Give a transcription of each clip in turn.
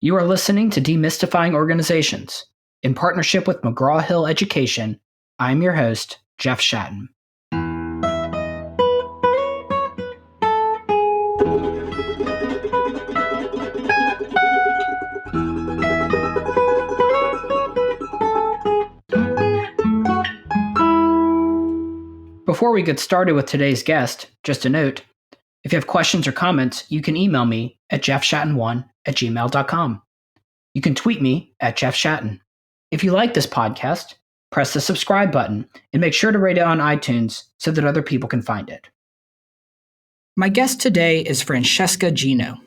You are listening to Demystifying Organizations. In partnership with McGraw-Hill Education, I'm your host, Jeff Schatten. Before we get started with today's guest, just a note, if you have questions or comments, you can email me at jeffshatten1@gmail.com. You can tweet me at Jeff Schatten. If you like this podcast, press the subscribe button and make sure to rate it on iTunes so that other people can find it. My guest today is Francesca Gino.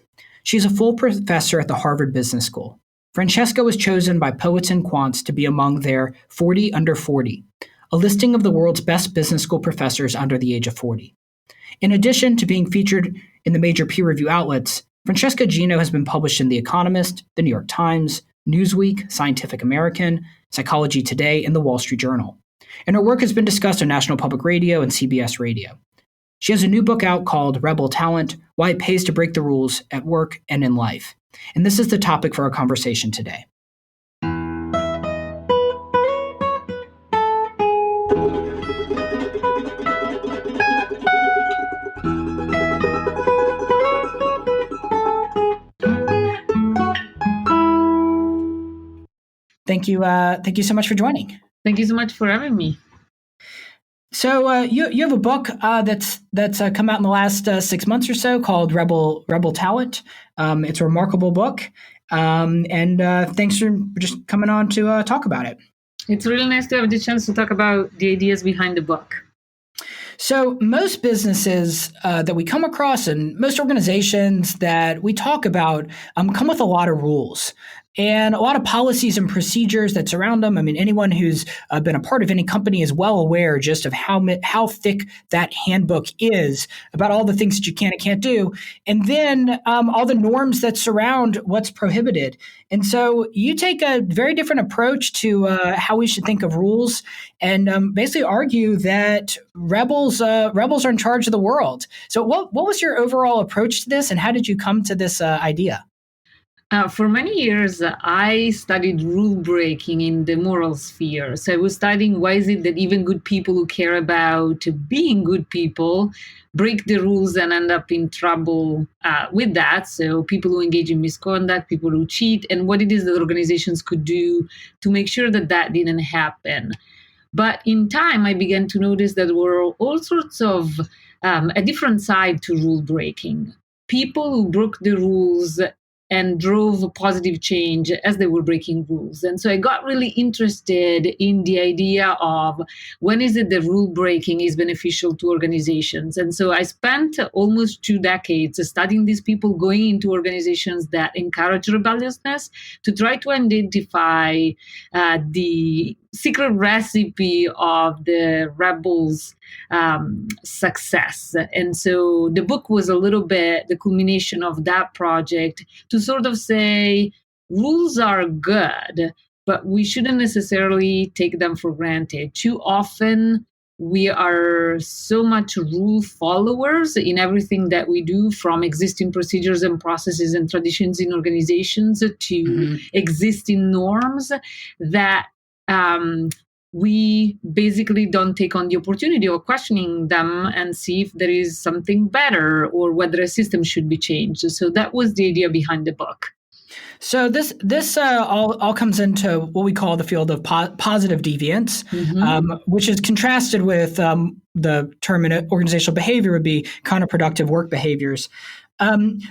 She's a full professor at the Harvard Business School. Francesca was chosen by Poets and Quants to be among their 40 under 40, a listing of the world's best business school professors under the age of 40. In addition to being featured in the major peer review outlets, Francesca Gino has been published in The Economist, The New York Times, Newsweek, Scientific American, Psychology Today, and The Wall Street Journal. And her work has been discussed on National Public Radio and CBS Radio. She has a new book out called Rebel Talent: Why It Pays to Break the Rules at Work and in Life. And this is the topic for our conversation today. Thank you so much for joining. Thank you so much for having me. So you have a book that's come out in the last 6 months or so called Rebel Talent. It's a remarkable book, and thanks for just coming on to talk about it. It's really nice to have the chance to talk about the ideas behind the book. So most businesses that we come across and most organizations that we talk about come with a lot of rules and a lot of policies and procedures that surround them. I mean, anyone who's been a part of any company is well aware just of how thick that handbook is about all the things that you can and can't do, and then all the norms that surround what's prohibited. And so you take a very different approach to how we should think of rules, and basically argue that rebels are in charge of the world. So what was your overall approach to this, and how did you come to this idea? For many years, I studied rule breaking in the moral sphere. So I was studying why is it that even good people who care about being good people break the rules and end up in trouble with that. So people who engage in misconduct, people who cheat, and what it is that organizations could do to make sure that that didn't happen. But in time, I began to notice that there were all sorts of a different side to rule breaking. People who broke the rules and drove positive change as they were breaking rules. And so I got really interested in the idea of when is it that rule breaking is beneficial to organizations. And so I spent almost 2 decades studying these people, going into organizations that encourage rebelliousness to try to identify the secret recipe of the rebels' success. And so the book was a little bit the culmination of that project to sort of say rules are good, but we shouldn't necessarily take them for granted. Too often, we are so much rule followers in everything that we do, from existing procedures and processes and traditions in organizations to existing norms, that we basically don't take on the opportunity of questioning them and see if there is something better or whether a system should be changed. So that was the idea behind the book. So this all comes into what we call the field of positive deviance, which is contrasted with the term in organizational behavior would be counterproductive work behaviors.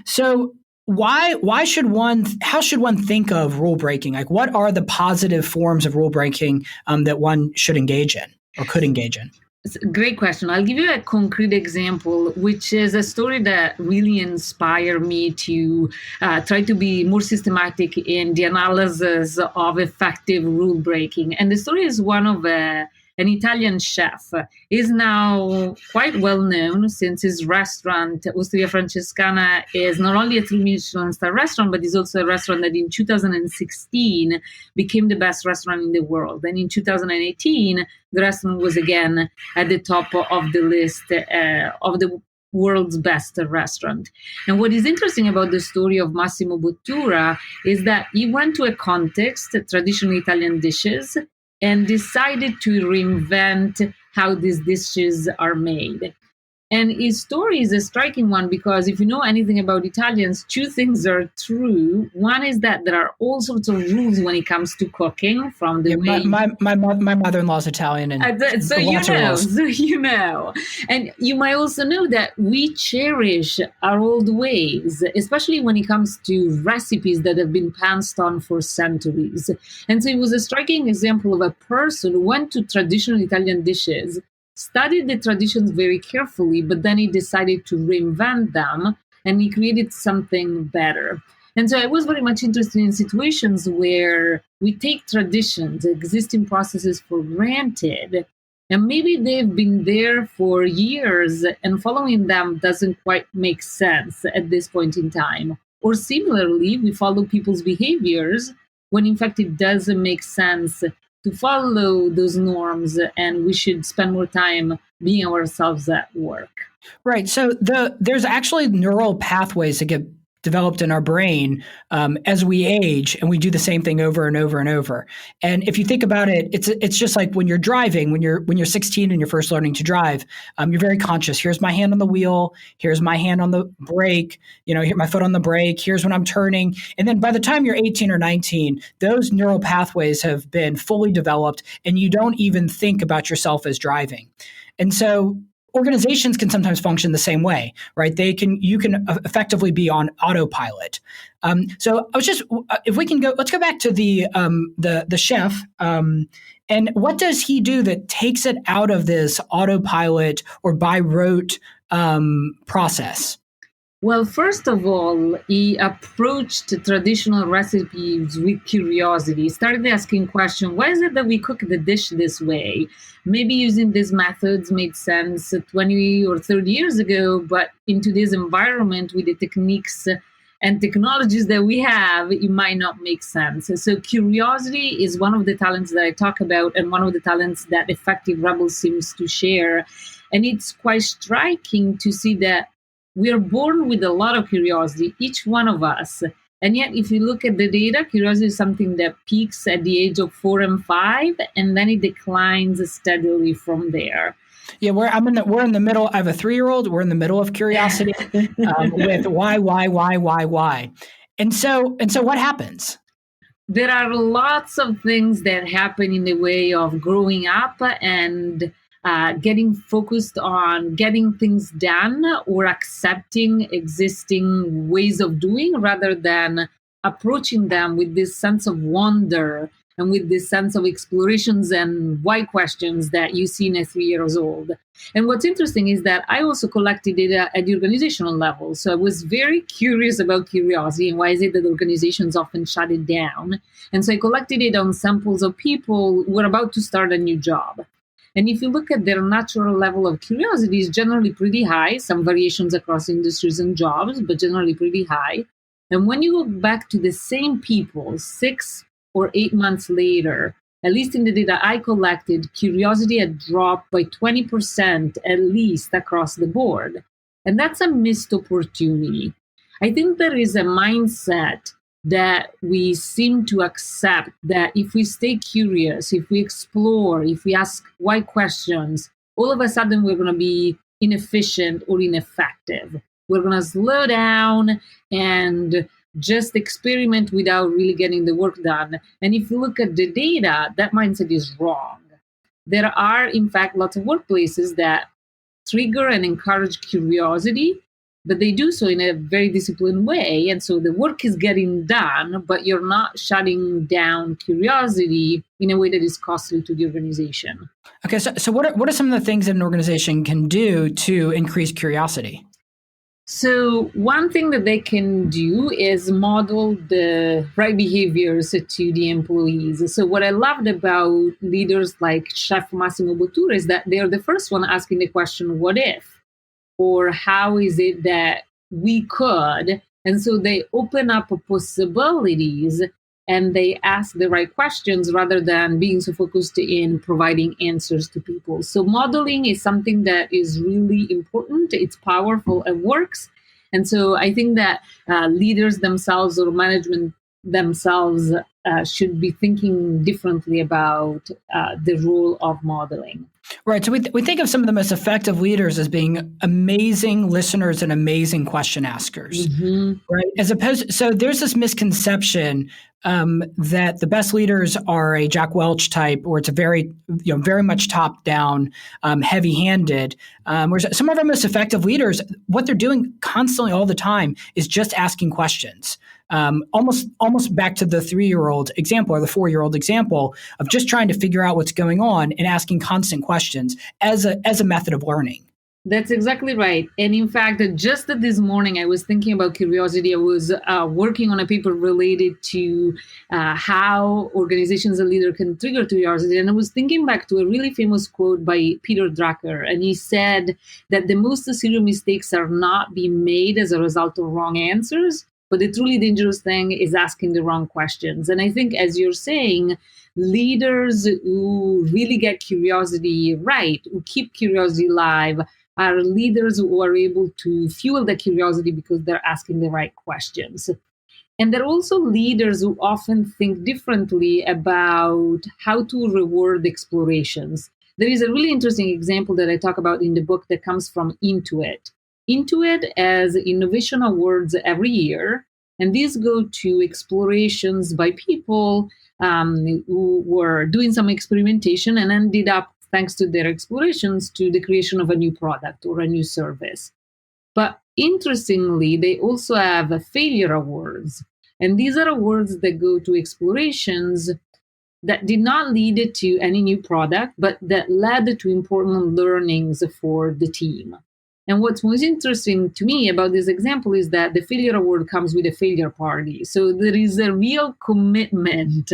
So how should one think of rule breaking? Like, what are the positive forms of rule breaking that one should engage in or could engage in? It's a great question. I'll give you a concrete example, which is a story that really inspired me to try to be more systematic in the analysis of effective rule breaking. And the story is one of an Italian chef. Is now quite well known since his restaurant, Osteria Francescana, is not only a 3-Michelin star restaurant, but is also a restaurant that in 2016 became the best restaurant in the world. And in 2018, the restaurant was again at the top of the list of the world's best restaurant. And what is interesting about the story of Massimo Bottura is that he went to a context, traditional Italian dishes, and decided to reinvent how these dishes are made. And his story is a striking one because if you know anything about Italians, two things are true. One is that there are all sorts of rules when it comes to cooking, from the way my mother-in-law's Italian, and so you know, and you might also know that we cherish our old ways, especially when it comes to recipes that have been passed on for centuries. And so it was a striking example of a person who went to traditional Italian dishes, studied the traditions very carefully, but then he decided to reinvent them and he created something better. And so I was very much interested in situations where we take traditions, existing processes for granted, and maybe they've been there for years and following them doesn't quite make sense at this point in time. Or similarly, we follow people's behaviors when in fact it doesn't make sense to follow those norms, and we should spend more time being ourselves at work. Right. So there's actually neural pathways that get developed in our brain as we age, and we do the same thing over and over and over. And if you think about it, it's just like when you're driving, when you're 16 and you're first learning to drive, you're very conscious. Here's my hand on the wheel. Here's my hand on the brake. Here my foot on the brake. Here's when I'm turning. And then by the time you're 18 or 19, those neural pathways have been fully developed, and you don't even think about yourself as driving. And so organizations can sometimes function the same way, right? You can effectively be on autopilot. So I was just, if we can go, let's go back to the chef. And what does he do that takes it out of this autopilot or by rote process? Well, first of all, he approached traditional recipes with curiosity. He started asking questions. Why is it that we cook the dish this way? Maybe using these methods made sense 20 or 30 years ago, but in today's environment with the techniques and technologies that we have, it might not make sense. So curiosity is one of the talents that I talk about, and one of the talents that Effective Rebel seems to share. And it's quite striking to see that we are born with a lot of curiosity, each one of us. And yet, if you look at the data, curiosity is something that peaks at the age of 4 and 5, and then it declines steadily from there. Yeah, we're in the middle. I have a 3-year-old. We're in the middle of curiosity with why, and so what happens? There are lots of things that happen in the way of growing up and getting focused on getting things done or accepting existing ways of doing rather than approaching them with this sense of wonder and with this sense of explorations and why questions that you see in a 3 years old. And what's interesting is that I also collected data at the organizational level. So I was very curious about curiosity and why is it that organizations often shut it down. And so I collected it on samples of people who were about to start a new job. And if you look at their natural level of curiosity, is generally pretty high, some variations across industries and jobs, but generally pretty high. And when you go back to the same people 6 or 8 months later, at least in the data I collected, curiosity had dropped by 20% at least across the board. And that's a missed opportunity. I think there is a mindset that we seem to accept that if we stay curious, if we explore, if we ask why questions, all of a sudden we're going to be inefficient or ineffective. We're going to slow down and just experiment without really getting the work done. And if you look at the data, that mindset is wrong. There are, in fact, lots of workplaces that trigger and encourage curiosity, but they do so in a very disciplined way. And so the work is getting done, but you're not shutting down curiosity in a way that is costly to the organization. Okay, so what are some of the things that an organization can do to increase curiosity? So one thing that they can do is model the right behaviors to the employees. So what I loved about leaders like Chef Massimo Bottura is that they're the first one asking the question, what if? Or how is it that we could? And so they open up possibilities and they ask the right questions rather than being so focused in providing answers to people. So modeling is something that is really important. It's powerful and works. And so I think that leaders themselves or management themselves should be thinking differently about the role of modeling. Right. So we think of some of the most effective leaders as being amazing listeners and amazing question askers. Mm-hmm. Right. As opposed, so there's this misconception that the best leaders are a Jack Welch type, or it's a very much top down, heavy handed. Whereas some of our most effective leaders, what they're doing constantly all the time is just asking questions. Almost back to the 3-year-old example or the 4-year-old example of just trying to figure out what's going on and asking constant questions as a method of learning. That's exactly right. And in fact, just this morning, I was thinking about curiosity. I was working on a paper related to how organizations and leaders can trigger curiosity. And I was thinking back to a really famous quote by Peter Drucker. And he said that the most serious mistakes are not being made as a result of wrong answers, but the truly dangerous thing is asking the wrong questions. And I think, as you're saying, leaders who really get curiosity right, who keep curiosity alive, are leaders who are able to fuel the curiosity because they're asking the right questions. And they're also leaders who often think differently about how to reward explorations. There is a really interesting example that I talk about in the book that comes from Intuit. Intuit has innovation awards every year, and these go to explorations by people who were doing some experimentation and ended up, thanks to their explorations, to the creation of a new product or a new service. But interestingly, they also have failure awards. And these are awards that go to explorations that did not lead to any new product, but that led to important learnings for the team. And what's most interesting to me about this example is that the failure award comes with a failure party. So there is a real commitment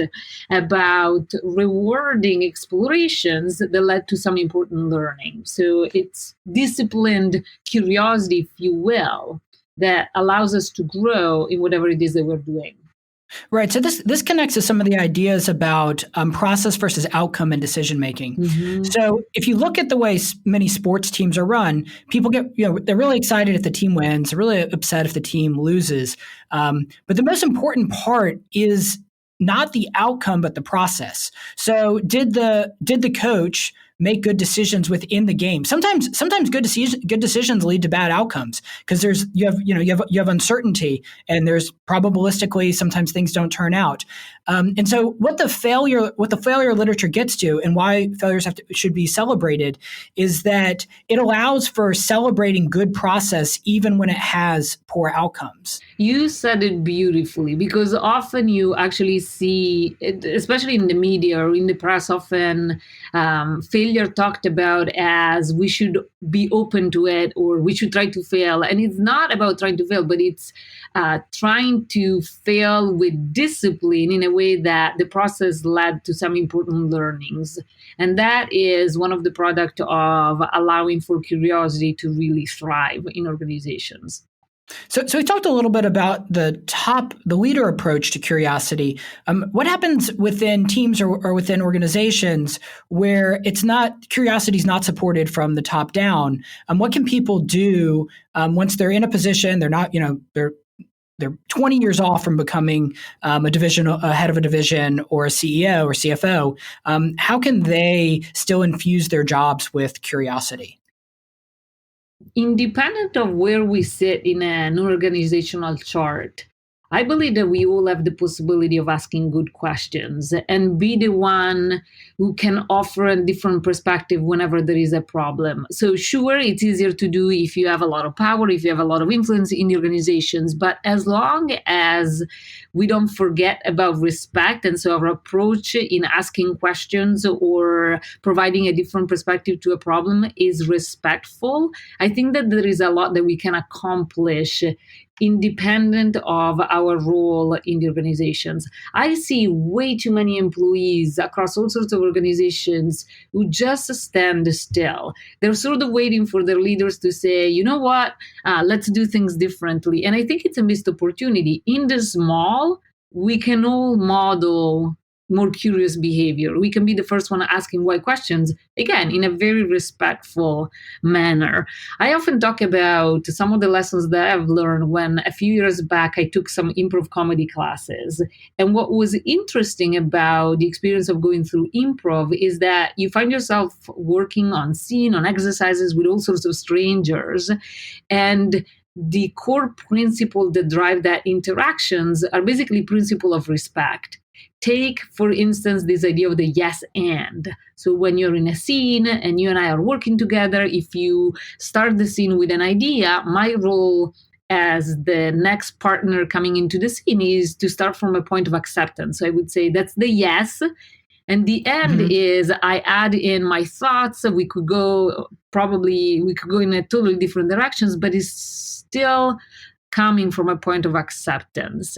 about rewarding explorations that led to some important learning. So it's disciplined curiosity, if you will, that allows us to grow in whatever it is that we're doing. Right. So this connects to some of the ideas about process versus outcome in decision making. Mm-hmm. So if you look at the way many sports teams are run, people get, they're really excited if the team wins, they're really upset if the team loses. But the most important part is not the outcome, but the process. So did the coach make good decisions within the game? Sometimes good decisions lead to bad outcomes because you have uncertainty, and there's probabilistically sometimes things don't turn out. And so what the failure literature gets to, and why failures should be celebrated, is that it allows for celebrating good process even when it has poor outcomes. You said it beautifully, because often you actually see, especially in the media or in the press, often failure talked about as we should be open to it, or we should try to fail. And it's not about trying to fail, but it's trying to fail with discipline in a way that the process led to some important learnings. And that is one of the products of allowing for curiosity to really thrive in organizations. So we talked a little bit about the leader approach to curiosity. What happens within teams or within organizations where curiosity is not supported from the top down? What can people do once they're in a position, they're not, they're 20 years off from becoming a head of a division or a CEO or CFO? How can they still infuse their jobs with curiosity? Independent of where we sit in an organizational chart, I believe that we all have the possibility of asking good questions and be the one who can offer a different perspective whenever there is a problem. So sure, it's easier to do if you have a lot of power, if you have a lot of influence in the organizations, but as long as we don't forget about respect, and so our approach in asking questions or providing a different perspective to a problem is respectful, I think that there is a lot that we can accomplish independent of our role in the organizations. I see way too many employees across all sorts of organizations who just stand still. They're sort of waiting for their leaders to say, you know what, let's do things differently. And I think it's a missed opportunity. In the small, we can all model more curious behavior. We can be the first one asking why questions, again, in a very respectful manner. I often talk about some of the lessons that I've learned when a few years back I took some improv comedy classes. And what was interesting about the experience of going through improv is that you find yourself working on scene, on exercises with all sorts of strangers. And the core principle that drive that interactions are basically principle of respect. Take, for instance, this idea of the yes and. So when you're in a scene and you and I are working together, if you start the scene with an idea, my role as the next partner coming into the scene is to start from a point of acceptance. So I would say that's the yes. And the end is I add in my thoughts. We could go in a totally different directions, but it's still coming from a point of acceptance.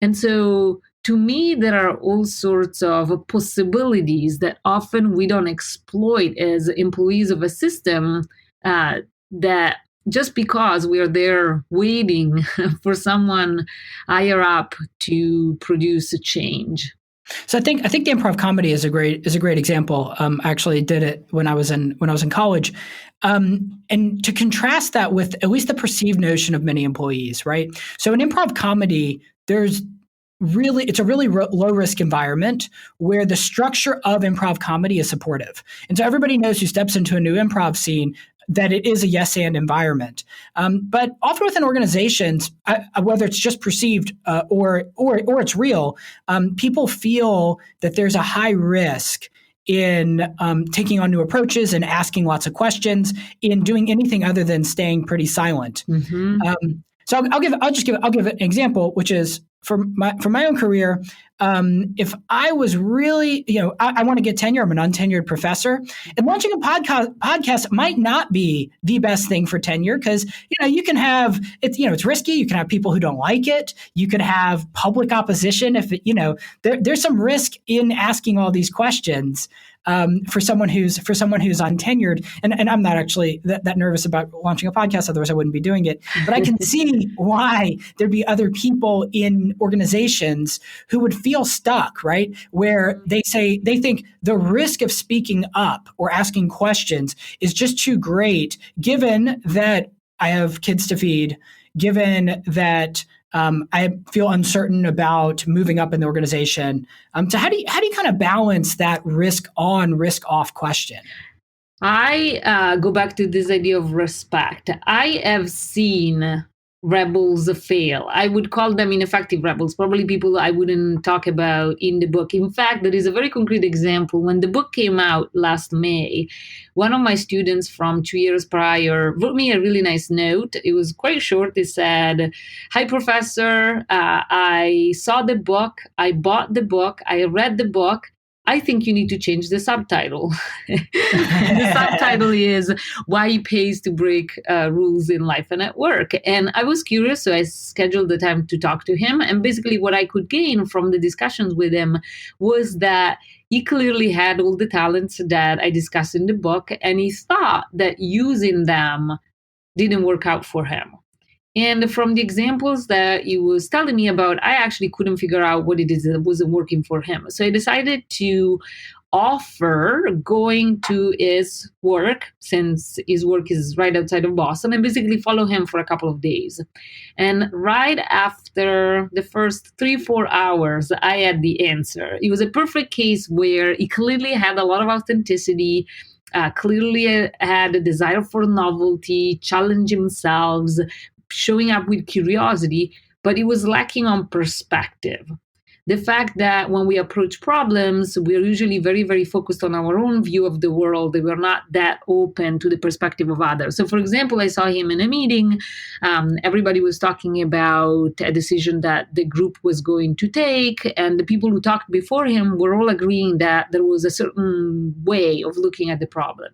And so to me, there are all sorts of possibilities that often we don't exploit as employees of a system, that just because we are there waiting for someone higher up to produce a change. So I think the improv comedy is a great example. I actually did it when I was in college, and to contrast that with at least the perceived notion of many employees, right? So in improv comedy, it's a really low risk environment where the structure of improv comedy is supportive, and so everybody knows who steps into a new improv scene that it is a yes and environment. But often within organizations, whether it's just perceived or it's real, people feel that there's a high risk in taking on new approaches and asking lots of questions, in doing anything other than staying pretty silent. So I'll give an example, which is for my own career. If I was really, I want to get tenure, I'm an untenured professor, and launching a podcast might not be the best thing for tenure, because you can have it's risky. You can have people who don't like it. You could have public opposition if there's some risk in asking all these questions. For someone who's untenured, and I'm not actually that nervous about launching a podcast, otherwise I wouldn't be doing it. But I can see why there'd be other people in organizations who would feel stuck, right? Where they think the risk of speaking up or asking questions is just too great, given that I have kids to feed, given that I feel uncertain about moving up in the organization. So how do you kind of balance that risk on, risk off question? I go back to this idea of respect. I have seen rebels fail. I would call them ineffective rebels, probably people I wouldn't talk about in the book. In fact, there is a very concrete example. When the book came out last May, one of my students from 2 years prior wrote me a really nice note. It was quite short. It said, "Hi, Professor. I saw the book. I bought the book. I read the book. I think you need to change the subtitle." The subtitle is "Why It Pays to Break Rules in Life and at Work." And I was curious, so I scheduled the time to talk to him. And basically what I could gain from the discussions with him was that he clearly had all the talents that I discussed in the book, and he thought that using them didn't work out for him. And from the examples that he was telling me about, I actually couldn't figure out what it is that wasn't working for him. So I decided to offer going to his work, since his work is right outside of Boston, and basically follow him for a couple of days. And right after the first 3-4 hours, I had the answer. It was a perfect case where he clearly had a lot of authenticity, clearly had a desire for novelty, challenge himself, showing up with curiosity, but it was lacking on perspective. The fact that when we approach problems, we're usually very, very focused on our own view of the world. We're not that open to the perspective of others. So, for example, I saw him in a meeting. Everybody was talking about a decision that the group was going to take, and the people who talked before him were all agreeing that there was a certain way of looking at the problem.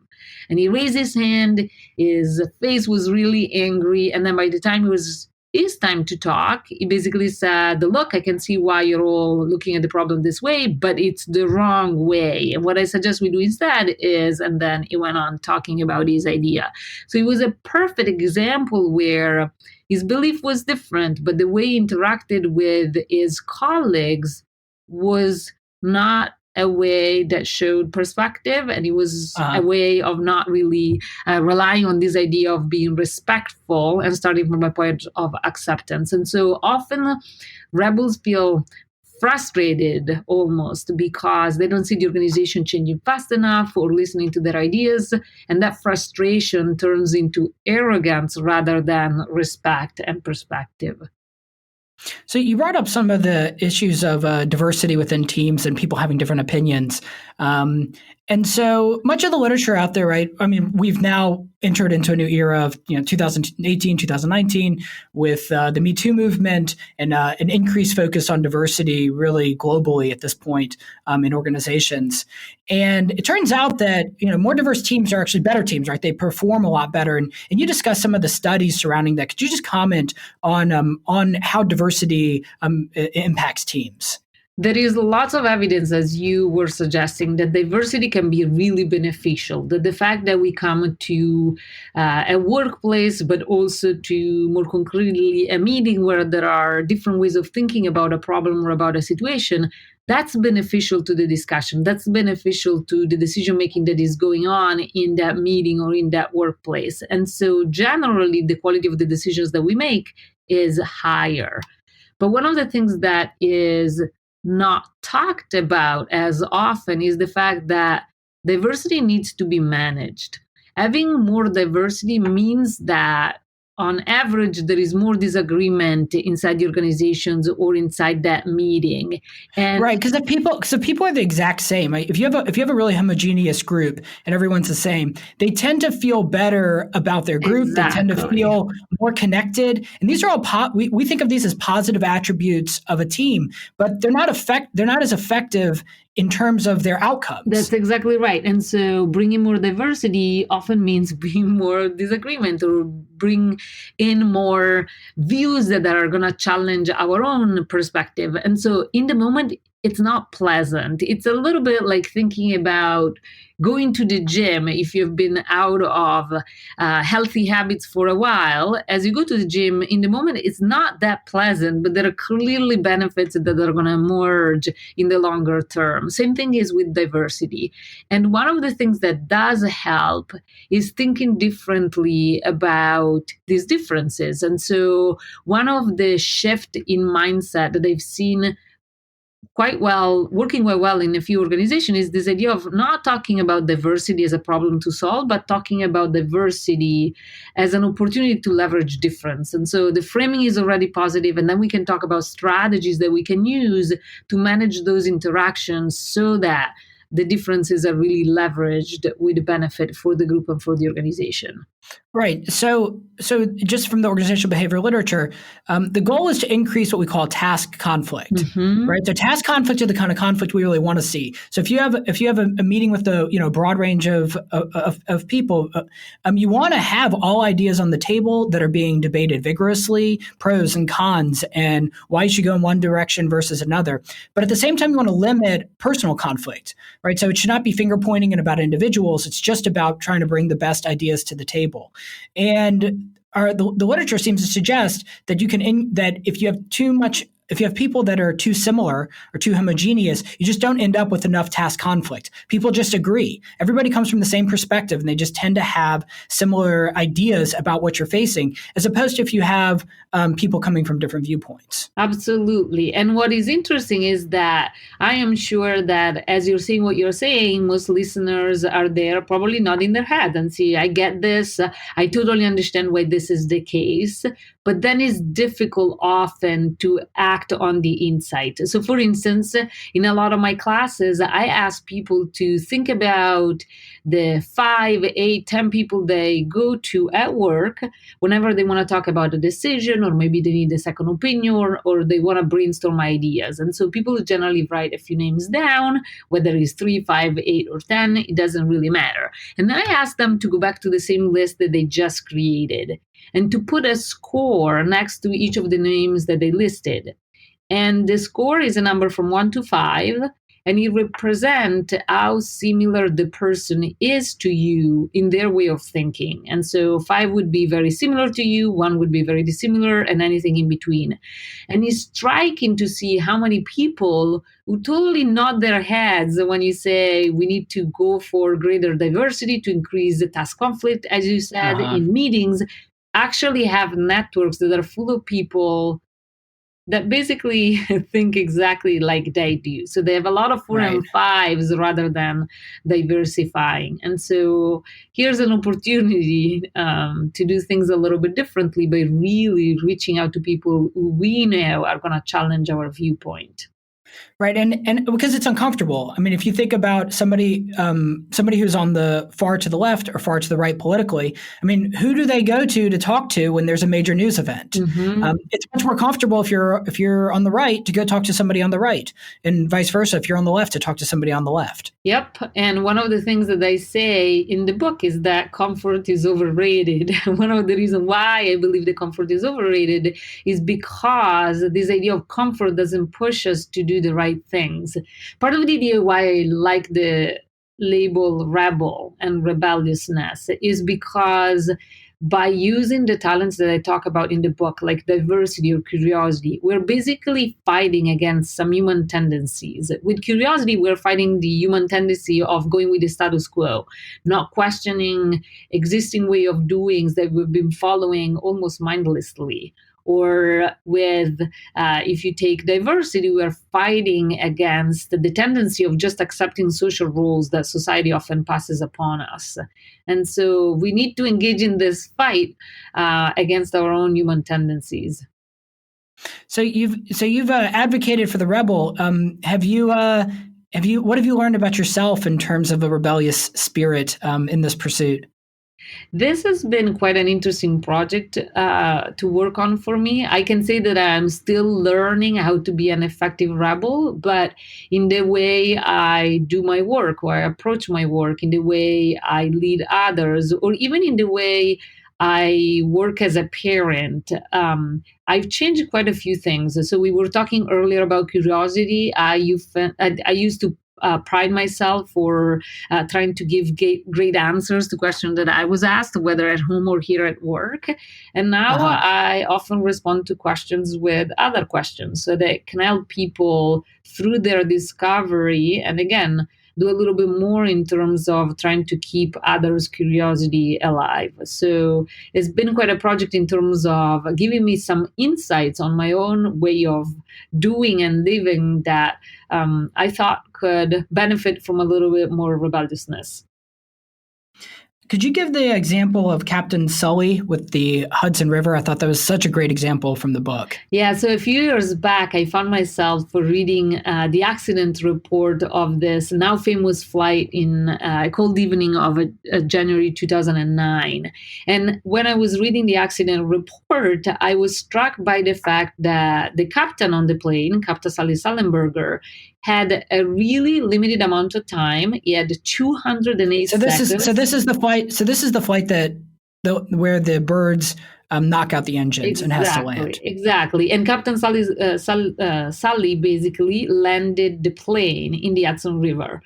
And he raised his hand, his face was really angry, and then by the time he was is time to talk. He basically said, look, I can see why you're all looking at the problem this way, but it's the wrong way. And what I suggest we do instead is, and then he went on talking about his idea. So it was a perfect example where his belief was different, but the way he interacted with his colleagues was not a way that showed perspective, and it was a way of not really relying on this idea of being respectful and starting from a point of acceptance. And so often rebels feel frustrated almost because they don't see the organization changing fast enough or listening to their ideas, and that frustration turns into arrogance rather than respect and perspective. So you brought up some of the issues of diversity within teams and people having different opinions. And so much of the literature out there, right? I mean, we've now entered into a new era of 2018, 2019 with the Me Too movement and an increased focus on diversity really globally at this point in organizations. And it turns out that more diverse teams are actually better teams, right? They perform a lot better. And you discussed some of the studies surrounding that. Could you just comment on how diversity impacts teams? There is lots of evidence, as you were suggesting, that diversity can be really beneficial. That the fact that we come to a workplace, but also to more concretely a meeting where there are different ways of thinking about a problem or about a situation, that's beneficial to the discussion. That's beneficial to the decision making that is going on in that meeting or in that workplace. And so generally, the quality of the decisions that we make is higher. But one of the things that is not talked about as often is the fact that diversity needs to be managed. Having more diversity means that on average, there is more disagreement inside the organizations or inside that meeting. And right, because people are the exact same. If you have a really homogeneous group and everyone's the same, they tend to feel better about their group. Exactly. They tend to feel more connected. And these are all we think of these as positive attributes of a team, but they're not as effective in terms of their outcomes. That's exactly right. And so bringing more diversity often means bringing more disagreement or bring in more views that are going to challenge our own perspective. And so in the moment, it's not pleasant. It's a little bit like thinking about going to the gym. If you've been out of healthy habits for a while, as you go to the gym, in the moment, it's not that pleasant, but there are clearly benefits that are going to emerge in the longer term. Same thing is with diversity. And one of the things that does help is thinking differently about these differences. And so one of the shift in mindset that I've seen working quite well in a few organizations is this idea of not talking about diversity as a problem to solve, but talking about diversity as an opportunity to leverage difference. And so the framing is already positive, and then we can talk about strategies that we can use to manage those interactions so that the differences are really leveraged with benefit for the group and for the organization. Right. So just from the organizational behavior literature, the goal is to increase what we call task conflict, right? So task conflict is the kind of conflict we really want to see. So if you have a meeting with a broad range of people, you want to have all ideas on the table that are being debated vigorously, pros and cons, and why you should go in one direction versus another. But at the same time, you want to limit personal conflict, right? So it should not be finger pointing and about individuals. It's just about trying to bring the best ideas to the table. And the literature seems to suggest that that if you have people that are too similar or too homogeneous, you just don't end up with enough task conflict. People just agree. Everybody comes from the same perspective, and they just tend to have similar ideas about what you're facing, as opposed to if you have people coming from different viewpoints. Absolutely. And what is interesting is that I am sure that as you're saying what you're saying, most listeners are there probably nodding their head and see, I get this. I totally understand why this is the case. But then it's difficult often to act on the insight. So for instance, in a lot of my classes, I ask people to think about the 5, 8, 10 people they go to at work whenever they want to talk about a decision, or maybe they need a second opinion, or they want to brainstorm ideas. And so people generally write a few names down, whether it's 3, 5, 8, or 10, it doesn't really matter. And then I ask them to go back to the same list that they just created. and to put a score next to each of the names that they listed. And the score is a number from 1 to 5, and it represents how similar the person is to you in their way of thinking. And so 5 would be very similar to you, 1 would be very dissimilar, and anything in between. And it's striking to see how many people who totally nod their heads when you say we need to go for greater diversity to increase the task conflict, as you said, in meetings, actually have networks that are full of people that basically think exactly like they do. So they have a lot of 4 and 5s rather than diversifying. And so here's an opportunity to do things a little bit differently by really reaching out to people who we know are going to challenge our viewpoint. Right, and because it's uncomfortable. I mean, if you think about somebody who's on the far to the left or far to the right politically, I mean, who do they go to talk to when there's a major news event? Mm-hmm. It's much more comfortable if you're on the right to go talk to somebody on the right, and vice versa if you're on the left to talk to somebody on the left. Yep, and one of the things that I say in the book is that comfort is overrated. One of the reasons why I believe the comfort is overrated is because this idea of comfort doesn't push us to do the right things. Part of the idea why I like the label rebel and rebelliousness is because by using the talents that I talk about in the book, like diversity or curiosity, we're basically fighting against some human tendencies. With curiosity, we're fighting the human tendency of going with the status quo, not questioning existing way of doing that we've been following almost mindlessly. Or with, if you take diversity, we're fighting against the tendency of just accepting social rules that society often passes upon us. And so we need to engage in this fight against our own human tendencies. So you've advocated for the rebel. What have you learned about yourself in terms of a rebellious spirit in this pursuit? This has been quite an interesting project to work on for me. I can say that I'm still learning how to be an effective rebel, but in the way I do my work or I approach my work, in the way I lead others, or even in the way I work as a parent, I've changed quite a few things. So we were talking earlier about curiosity. I used to pride myself for trying to give great answers to questions that I was asked, whether at home or here at work. And now I often respond to questions with other questions so that can help people through their discovery. And again, do a little bit more in terms of trying to keep others' curiosity alive. So it's been quite a project in terms of giving me some insights on my own way of doing and living that I thought could benefit from a little bit more rebelliousness. Could you give the example of Captain Sully with the Hudson River? I thought that was such a great example from the book. Yeah, so a few years back, I found myself reading the accident report of this now famous flight in a cold evening of January 2009. And when I was reading the accident report, I was struck by the fact that the captain on the plane, Captain Sully Sullenberger, had a really limited amount of time. He had 208 seconds. So this is the flight. So this is the flight where the birds knock out the engines and has to land. Exactly. And Captain Sully basically landed the plane in the Hudson River.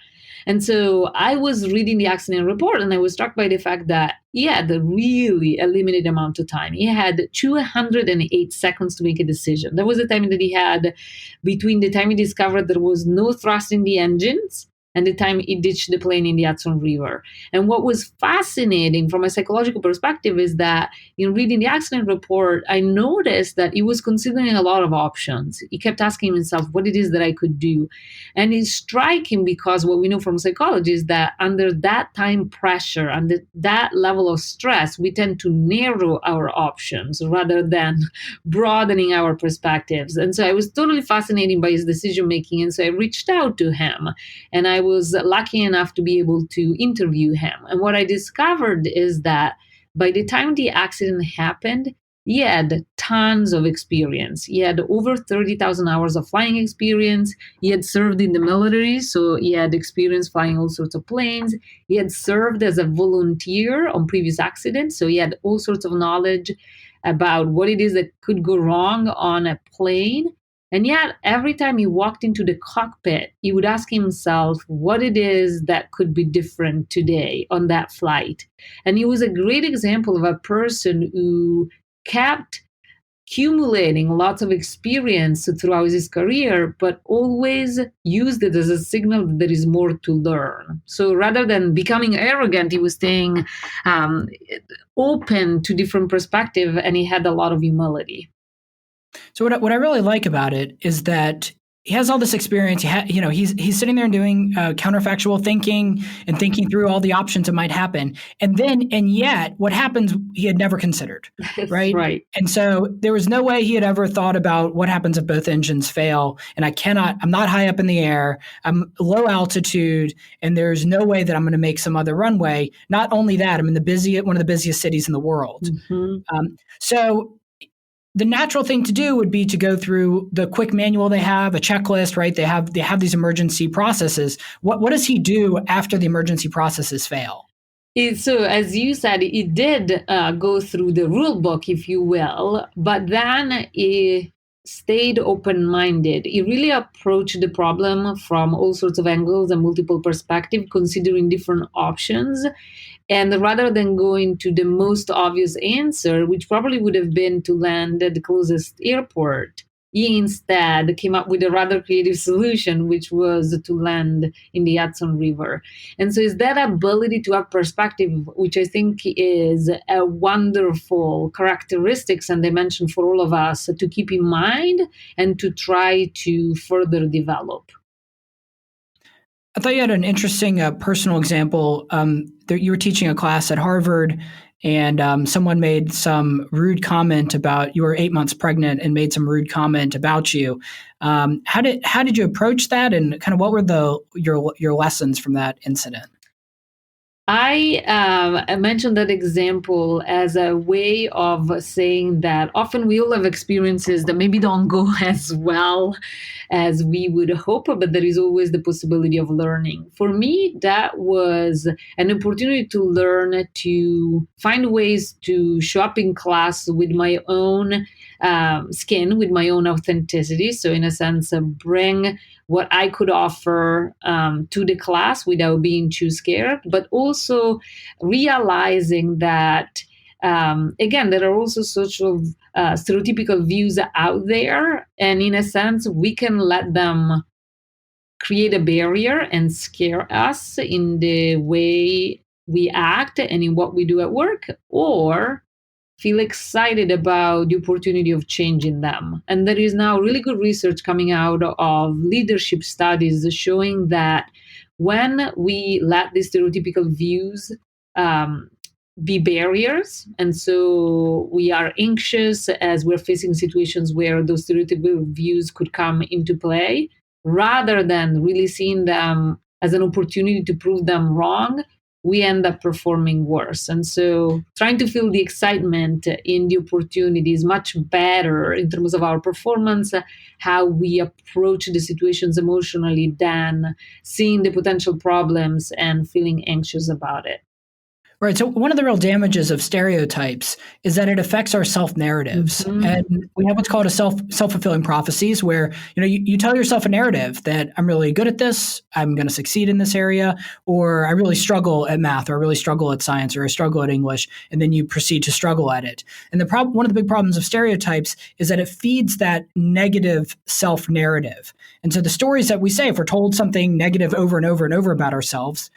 And so I was reading the accident report and I was struck by the fact that he had really a limited amount of time. He had 208 seconds to make a decision. That was the time that he had between the time he discovered there was no thrust in the engines and the time he ditched the plane in the Hudson River. And what was fascinating from a psychological perspective is that in reading the accident report, I noticed that he was considering a lot of options. He kept asking himself what it is that I could do. And it's striking because what we know from psychology is that under that time pressure, under that level of stress, we tend to narrow our options rather than broadening our perspectives. And so I was totally fascinated by his decision making. And so I reached out to him and I was lucky enough to be able to interview him. And what I discovered is that by the time the accident happened, he had tons of experience. He had over 30,000 hours of flying experience. He had served in the military, so he had experience flying all sorts of planes. He had served as a volunteer on previous accidents, so he had all sorts of knowledge about what it is that could go wrong on a plane. And yet, every time he walked into the cockpit, he would ask himself what it is that could be different today on that flight. And he was a great example of a person who kept accumulating lots of experience throughout his career, but always used it as a signal that there is more to learn. So rather than becoming arrogant, he was staying open to different perspective, and he had a lot of humility. So what I really like about it is that he has all this experience. He's sitting there and doing counterfactual thinking and thinking through all the options that might happen. And yet what happens he had never considered, right? Right. And so there was no way he had ever thought about what happens if both engines fail. And I'm not high up in the air. I'm low altitude, and there's no way that I'm going to make some other runway. Not only that, I'm in one of the busiest cities in the world. Mm-hmm. So the natural thing to do would be to go through the quick manual they have, a checklist, right? They have these emergency processes. What does he do after the emergency processes fail? So, as you said, he did go through the rule book, if you will, but then he stayed open-minded. He really approached the problem from all sorts of angles and multiple perspectives, considering different options. And rather than going to the most obvious answer, which probably would have been to land at the closest airport, he instead came up with a rather creative solution, which was to land in the Hudson River. And so it's that ability to have perspective, which I think is a wonderful characteristics and dimension for all of us to keep in mind and to try to further develop. I thought you had an interesting personal example. You were teaching a class at Harvard, and someone made some rude comment about you were 8 months pregnant and made some rude comment about you. How did you approach that, and kind of what were your lessons from that incident? I mentioned that example as a way of saying that often we all have experiences that maybe don't go as well as we would hope, but there is always the possibility of learning. For me, that was an opportunity to learn to find ways to show up in class with my own skin, with my own authenticity. So in a sense, bring what I could offer to the class without being too scared, but also realizing that, again, there are also such of stereotypical views out there. And in a sense, we can let them create a barrier and scare us in the way we act and in what we do at work, or feel excited about the opportunity of changing them. And there is now really good research coming out of leadership studies showing that when we let these stereotypical views be barriers, and so we are anxious as we're facing situations where those stereotypical views could come into play, rather than really seeing them as an opportunity to prove them wrong, we end up performing worse. And so trying to feel the excitement in the opportunity is much better in terms of our performance, how we approach the situations emotionally, than seeing the potential problems and feeling anxious about it. Right. So one of the real damages of stereotypes is that it affects our self-narratives. Mm-hmm. And we have what's called a self-fulfilling prophecies, where you tell yourself a narrative that I'm really good at this, I'm going to succeed in this area, or I really struggle at math, or I really struggle at science, or I struggle at English, and then you proceed to struggle at it. And one of the big problems of stereotypes is that it feeds that negative self-narrative. And so the stories that we say, if we're told something negative over and over and over about ourselves,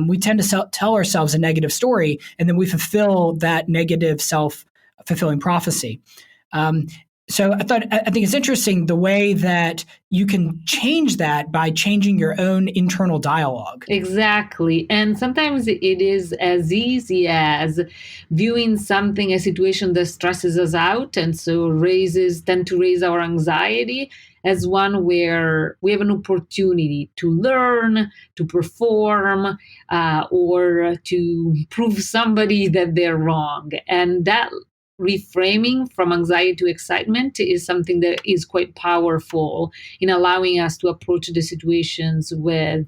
we tend to tell ourselves a negative story, and then we fulfill that negative self-fulfilling prophecy. So I think it's interesting the way that you can change that by changing your own internal dialogue. Exactly. And sometimes it is as easy as viewing something, a situation that stresses us out, and so tend to raise our anxiety, as one where we have an opportunity to learn, to perform, or to prove somebody that they're wrong. And that reframing from anxiety to excitement is something that is quite powerful in allowing us to approach the situations with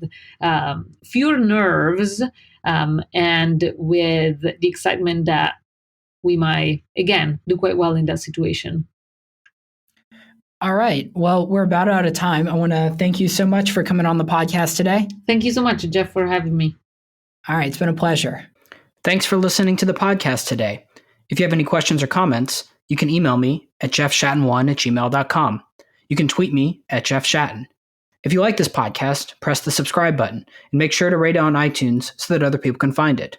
fewer nerves and with the excitement that we might, again, do quite well in that situation. All right. Well, we're about out of time. I want to thank you so much for coming on the podcast today. Thank you so much, Jeff, for having me. All right. It's been a pleasure. Thanks for listening to the podcast today. If you have any questions or comments, you can email me at jeffshatten1@gmail.com. You can tweet me at jeffshatten. If you like this podcast, press the subscribe button and make sure to rate it on iTunes so that other people can find it.